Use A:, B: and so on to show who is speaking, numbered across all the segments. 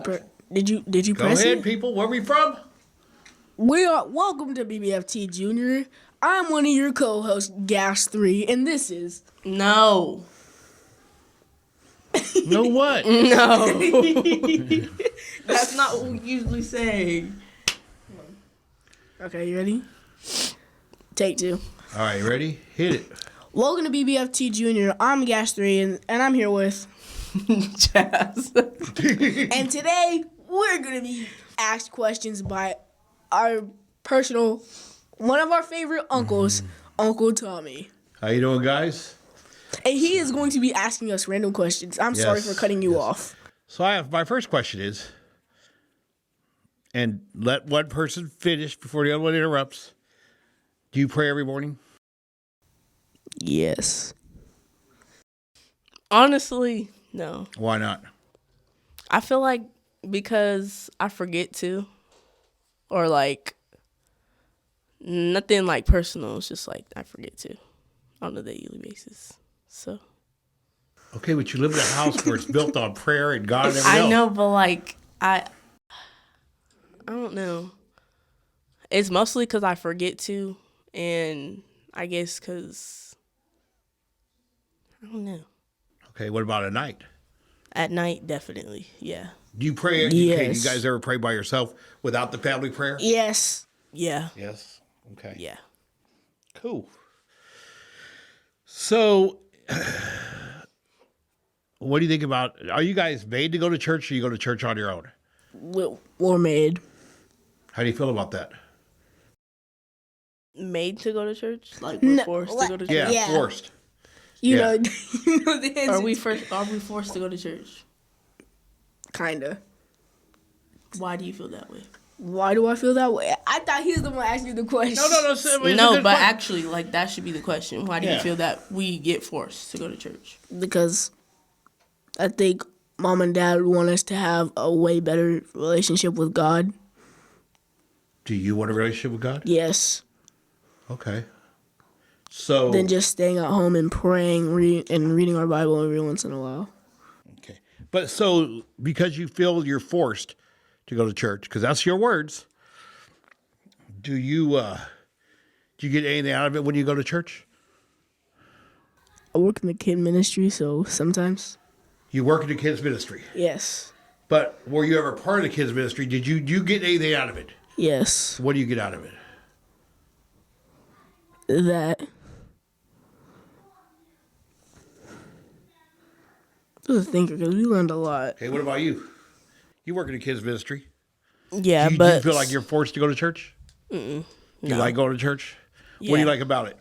A: Did you
B: Go
A: press
B: ahead,
A: it?
B: people. Where we from?
A: We are welcome to BBFT Junior. I'm one of your co-hosts, Gas 3, and this is
C: No.
B: No what?
C: No. That's not what we usually say.
A: okay. You ready? Take 2.
B: All right, ready? Hit it.
A: Welcome to BBFT Junior. I'm Gas 3, and I'm here with.
C: Jazz.
A: And today we're gonna be asked questions by our one of our favorite uncles, Uncle Tommy.
B: How you doing, guys?
A: And he is going to be asking us random questions. I'm sorry for cutting you off.
B: So my first question is, and let one person finish before the other one interrupts. Do you pray every morning?
A: Yes.
C: Honestly, no.
B: Why not?
C: I feel like because I forget to. Or like nothing like personal. It's just like I forget to on a daily basis. So
B: Okay, but you live in a house where it's built on prayer and God and everything
C: I
B: else.
C: know, but like I don't know. It's mostly because I forget to, and I guess because I don't know.
B: Okay, what about at night?
C: At night, definitely, yeah.
B: Do you pray? Okay, do
A: Yes.
B: you guys ever pray by yourself without the family prayer?
A: Yes.
C: Yeah.
B: Yes. Okay.
C: Yeah.
B: Cool. So, what do you think about? Are you guys made to go to church, or you go to church on your own?
A: We're made.
B: How do you feel about that?
C: Made to go to church? Like we're forced to go to church?
B: Yeah,
A: Yeah.
B: forced.
A: You
B: Yeah.
A: know, you know the answer.
C: Are we forced to go to church?
A: Kinda.
C: Why do you feel that way?
A: Why do I feel that way? I thought he was the one asking the question.
B: No.
C: No, but actually, like that should be the question. Why do
B: Yeah.
C: you feel that we get forced to go to church?
A: Because I think mom and dad want us to have a way better relationship with God.
B: Do you want a relationship with God?
A: Yes.
B: Okay. So
A: Than just staying at home and praying and reading our Bible every once in a while.
B: okay, but so because you feel you're forced to go to church, because that's your words. Do you get anything out of it when you go to church?
A: I work in the kid ministry, so sometimes.
B: You work in the kids ministry,
A: Yes.
B: but were you ever part of the kids ministry? Did you get anything out of it?
A: Yes.
B: What do you get out of it?
A: That. I was a thinker because we learned a lot.
B: Okay, what about you? You work in the kids ministry.
C: Yeah,
B: Do
C: but
B: you feel like you're forced to go to church? You
C: no.
B: like going to church? What do you
C: Yeah.
B: like about it?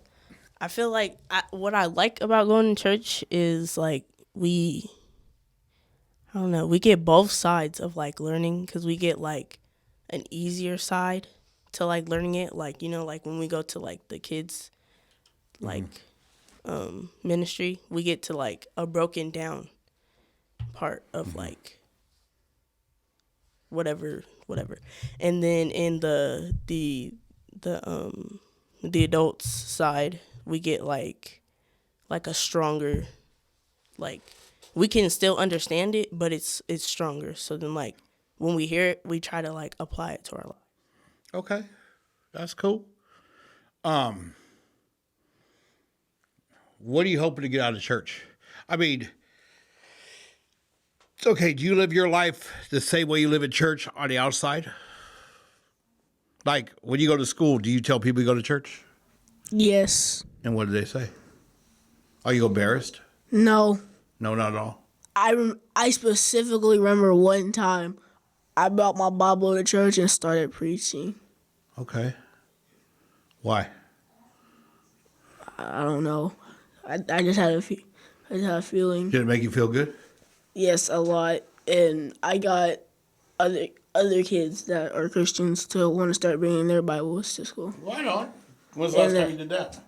C: I feel like what I like about going to church is like I don't know, we get both sides of like learning because we get like an easier side to like learning it. Like, you know, like when we go to like the kids like ministry, we get to like a broken down part of like whatever. And then in the adults side, we get like a stronger, like we can still understand it, but it's stronger. So then like when we hear it, we try to like apply it to our life.
B: Okay, that's cool. What are you hoping to get out of church? I mean, it's okay. Do you live your life the same way you live in church on the outside? Like when you go to school, do you tell people you go to church?
A: Yes.
B: And what do they say? Are you embarrassed?
A: No.
B: No, not at all.
A: I specifically remember one time I brought my Bible to church and started preaching.
B: Okay. Why?
A: I don't know. I just had a feeling.
B: Did it make you feel good?
A: Yes, a lot. And I got other kids that are Christians to want to start bringing their Bibles to school.
B: Right on. When's the last time you did that?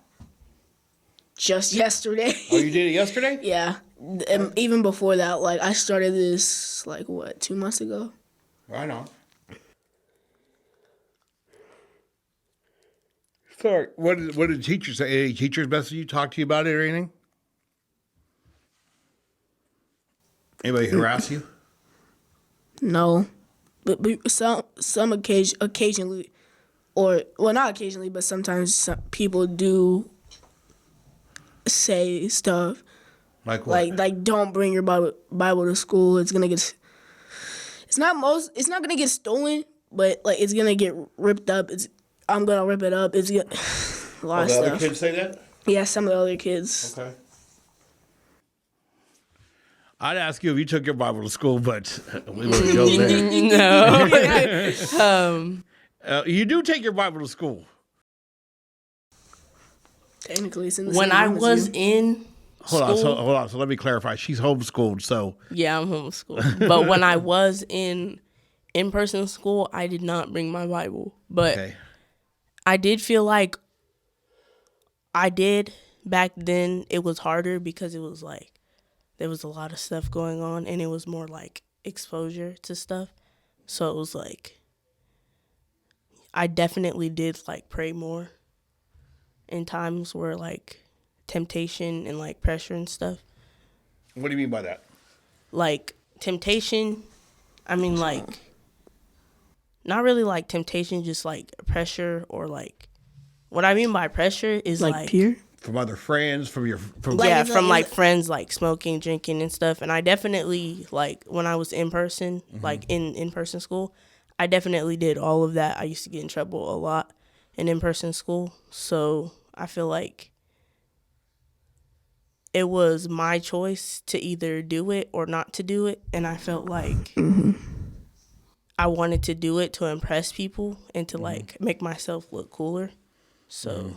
A: Just yesterday.
B: Oh, you did it yesterday?
A: Yeah. And even before that, like I started this 2 months ago.
B: Right on. Sorry. What did teachers say? Any teachers message you, talk to you about it or anything? Anybody harass you?
A: No, but some occasionally, or well, not occasionally, but sometimes some people do say stuff
B: Like what?
A: like don't bring your Bible to school. It's gonna get. It's not gonna get stolen, but like it's gonna get ripped up. I'm gonna rip it up. It's a lot of
B: the
A: stuff.
B: other kids say that?
A: Yeah, some of the other kids.
B: Okay. I'd ask you if you took your Bible to school, but we wouldn't go there.
C: No.
B: You do take your Bible to school.
A: Technically, it's in the
C: When
A: same
C: I
A: room as
C: was
A: you.
C: in
B: Hold
C: school,
B: on. So let me clarify. She's homeschooled, so
C: yeah, I'm homeschooled. But when I was in in-person school, I did not bring my Bible. But
B: okay.
C: I did feel like I did back then. It was harder because it was like there was a lot of stuff going on, and it was more like exposure to stuff. So it was like I definitely did like pray more in times where like temptation and like pressure and stuff.
B: What do you mean by that?
C: Like temptation, I mean like not really like temptation, just like pressure or like what I mean by pressure is like
A: peer.
B: From other friends, from
C: yeah, from like friends like smoking, drinking and stuff. And I definitely like when I was in person, like in person school, I definitely did all of that. I used to get in trouble a lot in in-person school. So I feel like it was my choice to either do it or not to do it. And I felt like I wanted to do it to impress people and to like make myself look cooler. So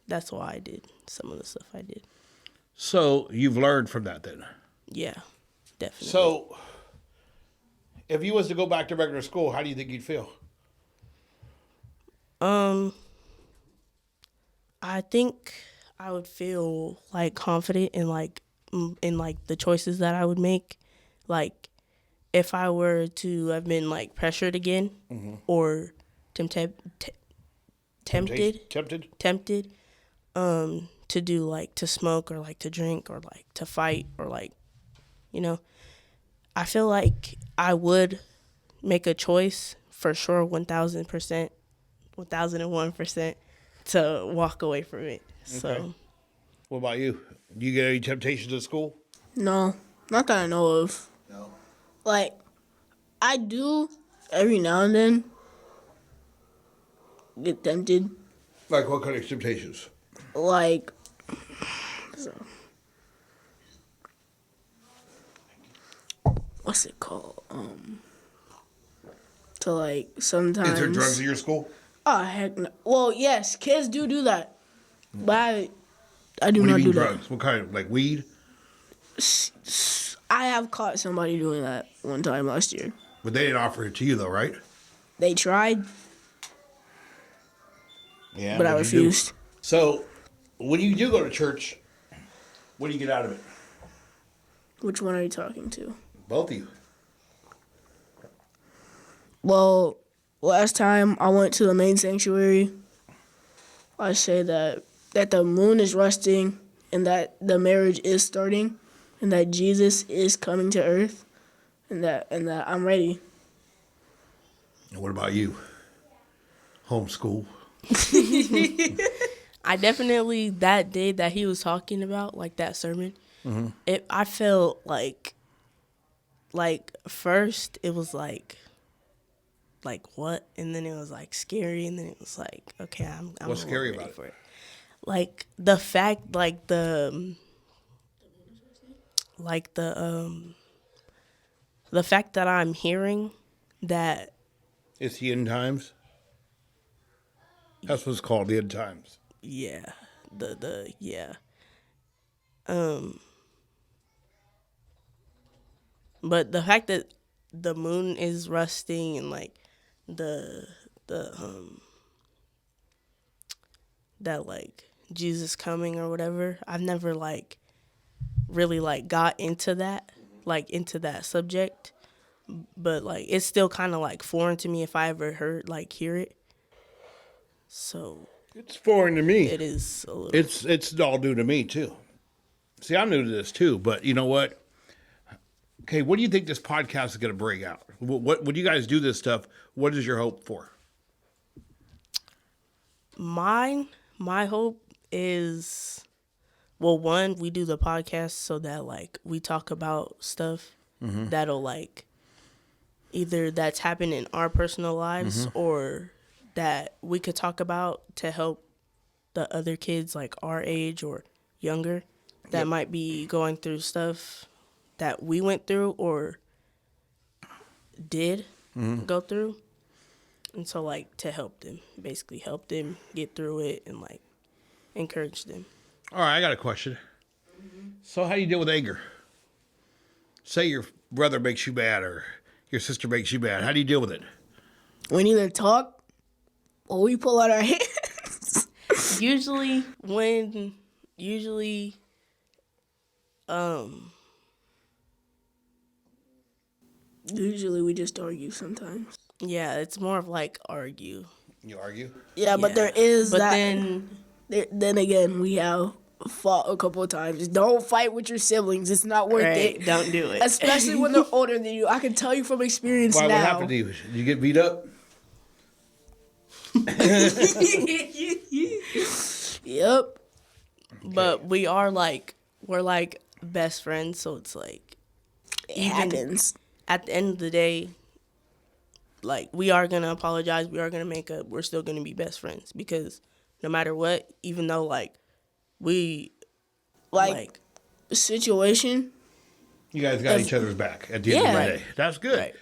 C: that's why I did some of the stuff I did.
B: So you've learned from that then?
C: Yeah, definitely.
B: So if you was to go back to regular school, how do you think you'd feel?
C: I think I would feel like confident in like the choices that I would make. Like if I were to have been like pressured again or tempted to do like to smoke or like to drink or like to fight or like, you know, I feel like I would make a choice for sure 1,000%, 1,001% to walk away from it. So,
B: Okay. What about you? Do you get any temptations at school?
A: No, not that I know of.
B: No.
A: Like, I do every now and then get tempted.
B: Like what kind of temptations?
A: Like, what's it called? To like sometimes.
B: Is there drugs in your school?
A: Oh heck no! Well, yes, kids do that, but I do
B: What do
A: not
B: you mean
A: do
B: drugs? What kind of, like weed?
A: that. I have caught somebody doing that one time last year.
B: But they didn't offer it to you though, right?
A: They tried,
B: Yeah.
A: but I
B: what'd you do?
A: refused.
B: So when you do go to church, what do you get out of it?
A: Which one are you talking to?
B: Both of you.
A: Well, last time I went to the main sanctuary, I say that the moon is rusting and that the marriage is starting and that Jesus is coming to earth and that I'm ready.
B: And what about you? Homeschool.
C: I definitely, that day that he was talking about, like that sermon, I felt like first it was like what? And then it was like scary, and then it was like, okay, I'm
B: What's scary
C: ready
B: about it?
C: for it. Like the fact, like the fact that I'm hearing that.
B: It's the end times. That's what it's called, the end times.
C: Yeah, yeah. But the fact that the moon is rusting and like that like Jesus coming or whatever, I've never like really like got into that subject, but like it's still kind of like foreign to me if I ever hear it. So
B: It's foreign to me.
C: it is a little.
B: It's all new to me too. See, I'm new to this too, but you know what? Okay, what do you think this podcast is going to bring out? What when you guys do this stuff? What is your hope for?
C: My hope is, well, one, we do the podcast so that like we talk about stuff that'll like either that's happened in our personal lives or that we could talk about to help the other kids like our age or younger that might be going through stuff that we went through or did go through. And so, like, to help them, basically help them get through it and, like, encourage them.
B: All right, I got a question. So how do you deal with anger? Say your brother makes you mad or your sister makes you mad. How do you deal with it?
A: We either talk or we pull out our hands.
C: Usually we
A: just argue sometimes.
C: yeah, it's more of like argue.
B: You argue?
A: Yeah, but
C: Yeah.
A: there is
C: But
A: that.
C: then
A: Then again, we have fought a couple of times. Don't fight with your siblings. It's not worth
C: right,
A: it.
C: don't do it.
A: Especially when they're older than you. I can tell you from experience
B: Why?
A: now.
B: What happened to you? Did you get beat up?
A: Yep.
C: But we're like best friends, so it's like
A: It happens.
C: at the end of the day, like, we are going to apologize. We are going to make up. We're still going to be best friends because no matter what, even though, like, we,
A: Like, situation.
B: You guys got each other's back at the end of
A: Yeah.
B: the day. That's good.
C: Right.